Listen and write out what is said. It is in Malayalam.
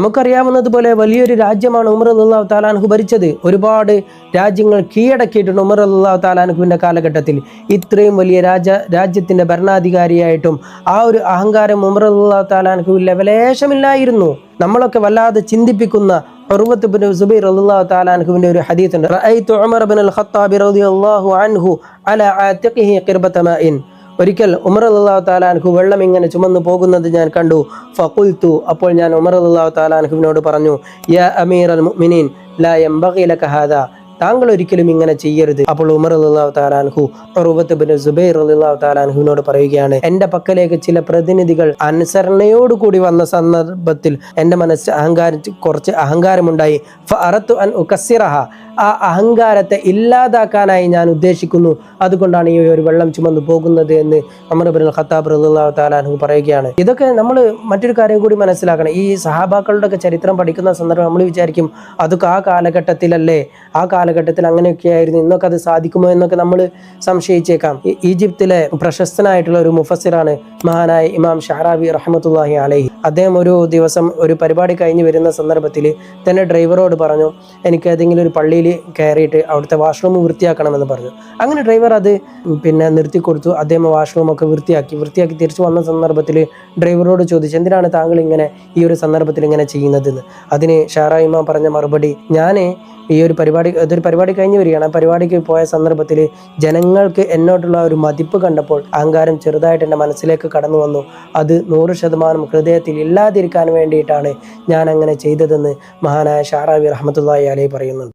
നമുക്കറിയാവുന്നതുപോലെ വലിയൊരു രാജ്യമാണ് ഉമർ റളിയല്ലാഹു തആല അൻഹു ഭരിച്ചത്. ഒരുപാട് രാജ്യങ്ങൾ കീഴടക്കിയിട്ടുണ്ട് ഉമർ റളിയല്ലാഹു തആല അൻഹുവിൻ്റെ കാലഘട്ടത്തിൽ. ഇത്രയും വലിയ രാജ്യത്തിൻ്റെ ഭരണാധികാരിയായിട്ടും ആ ഒരു അഹങ്കാരം ഉമർ റളിയല്ലാഹു തആല അൻഹുവിൽ ലെവലേശമില്ലായിരുന്നു. നമ്മളൊക്കെ വല്ലാതെ ചിന്തിപ്പിക്കുന്ന ഉർവത്ത് ഇബ്നു സുബൈർ റളിയല്ലാഹു തആല അൻഹുവിൻ്റെ ഒരു ഹദീസ് ഉണ്ട്. റഅയ്തു ഉമർ ഇബ്നുൽ ഖത്താബ് റളിയല്ലാഹു അൻഹു അലാ ആതിഖിഹി ഖിർബത മാഇൻ. ഒരിക്കൽ ഉമർ റളിയല്ലാഹു തആല അൻഹു വെള്ളം ഇങ്ങനെ ചുമന്നു പോകുന്നത് ഞാൻ കണ്ടു. ഫഖുൽതു, അപ്പോൾ ഞാൻ ഉമർ റളിയല്ലാഹു തആല അൻഹുവിനോട് പറഞ്ഞു, യാ അമീറൽ മുഅ്മിനീൻ ലാ യംബഗി ലക ഹാദാ, താങ്കൾ ഒരിക്കലും ഇങ്ങനെ ചെയ്യരുത്. അപ്പോൾ ഉമർ റളിയല്ലാഹു തആല അൻഹു ഉർവത്ത് ഇബ്നു സുബൈർ റളിയല്ലാഹു തആല അൻഹുവിനോട് പറയുകയാണ്, എൻ്റെ പക്കലേക്ക് ചില പ്രതിനിധികൾ അനുസരണയോടുകൂടി വന്ന സന്ദർഭത്തിൽ എൻ്റെ മനസ്സ് കുറച്ച് അഹങ്കാരമുണ്ടായി. ഫഅറത്തു അൻ ഉകസ്സിറഹ, ആ അഹങ്കാരത്തെ ഇല്ലാതാക്കാനായി ഞാൻ ഉദ്ദേശിക്കുന്നു, അതുകൊണ്ടാണ് ഈ ഒരു വെള്ളം ചുമന്നു പോകുന്നത് എന്ന് ഉമർ ഇബ്നുൽ ഖത്താബ് റളിയല്ലാഹു തആല അൻഹു പറയുകയാണ്. ഇതൊക്കെ നമ്മൾ മറ്റൊരു കാര്യം കൂടി മനസ്സിലാക്കണം. ഈ സഹാബാക്കളുടെ ചരിത്രം പഠിക്കുന്ന സന്ദർഭം നമ്മൾ വിചാരിക്കും അതൊക്കെ ആ കാലഘട്ടത്തിലല്ലേ, ആ കാലഘട്ടത്തിൽ അങ്ങനെയൊക്കെ ആയിരുന്നു, ഇന്നൊക്കെ അത് സാധിക്കുമോ എന്നൊക്കെ നമ്മൾ സംശയിച്ചേക്കാം. ഈജിപ്തിലെ പ്രശസ്തനായിട്ടുള്ള ഒരു മുഫസ്സിറാണ് മഹാനായ ഇമാം ഷഅറാബി റഹ്മത്തുള്ളാഹി അലൈഹി. അദ്ദേഹം ഒരു ദിവസം ഒരു പരിപാടി കഴിഞ്ഞ് വരുന്ന സന്ദർഭത്തിൽ തന്നെ ഡ്രൈവറോട് പറഞ്ഞു, എനിക്ക് ഏതെങ്കിലും ഒരു പള്ളിയിൽ കയറിയിട്ട് അവിടുത്തെ വാഷ്റൂം വൃത്തിയാക്കണമെന്ന് പറഞ്ഞു. അങ്ങനെ ഡ്രൈവർ അത് നിർത്തി കൊടുത്തു. അദ്ദേഹം വാഷ്റൂമൊക്കെ വൃത്തിയാക്കി തിരിച്ചു വന്ന സന്ദർഭത്തിൽ ഡ്രൈവറോട് ചോദിച്ചു, എന്തിനാണ് താങ്കൾ ഇങ്ങനെ ഈ ഒരു സന്ദർഭത്തിൽ ഇങ്ങനെ ചെയ്യുന്നതെന്ന്. അതിന് ഷഅറാബി ഇമാം പറഞ്ഞ മറുപടി, ഞാൻ അതൊരു പരിപാടി കഴിഞ്ഞ് വരികയാണ്. ആ പരിപാടിക്ക് പോയ സന്ദർഭത്തിൽ ജനങ്ങൾക്ക് എന്നോട്ടുള്ള ഒരു മതിപ്പ് കണ്ടപ്പോൾ അഹങ്കാരം ചെറുതായിട്ട് എൻ്റെ മനസ്സിലേക്ക് കടന്നു വന്നു. അത് 100% ഹൃദയത്തിൽ ഇല്ലാതിരിക്കാൻ വേണ്ടിയിട്ടാണ് ഞാൻ അങ്ങനെ ചെയ്തതെന്ന് മഹാനായ ഷഅറാബി റഹ്മത്തുള്ളാഹി അലൈഹി പറയുന്നുണ്ട്.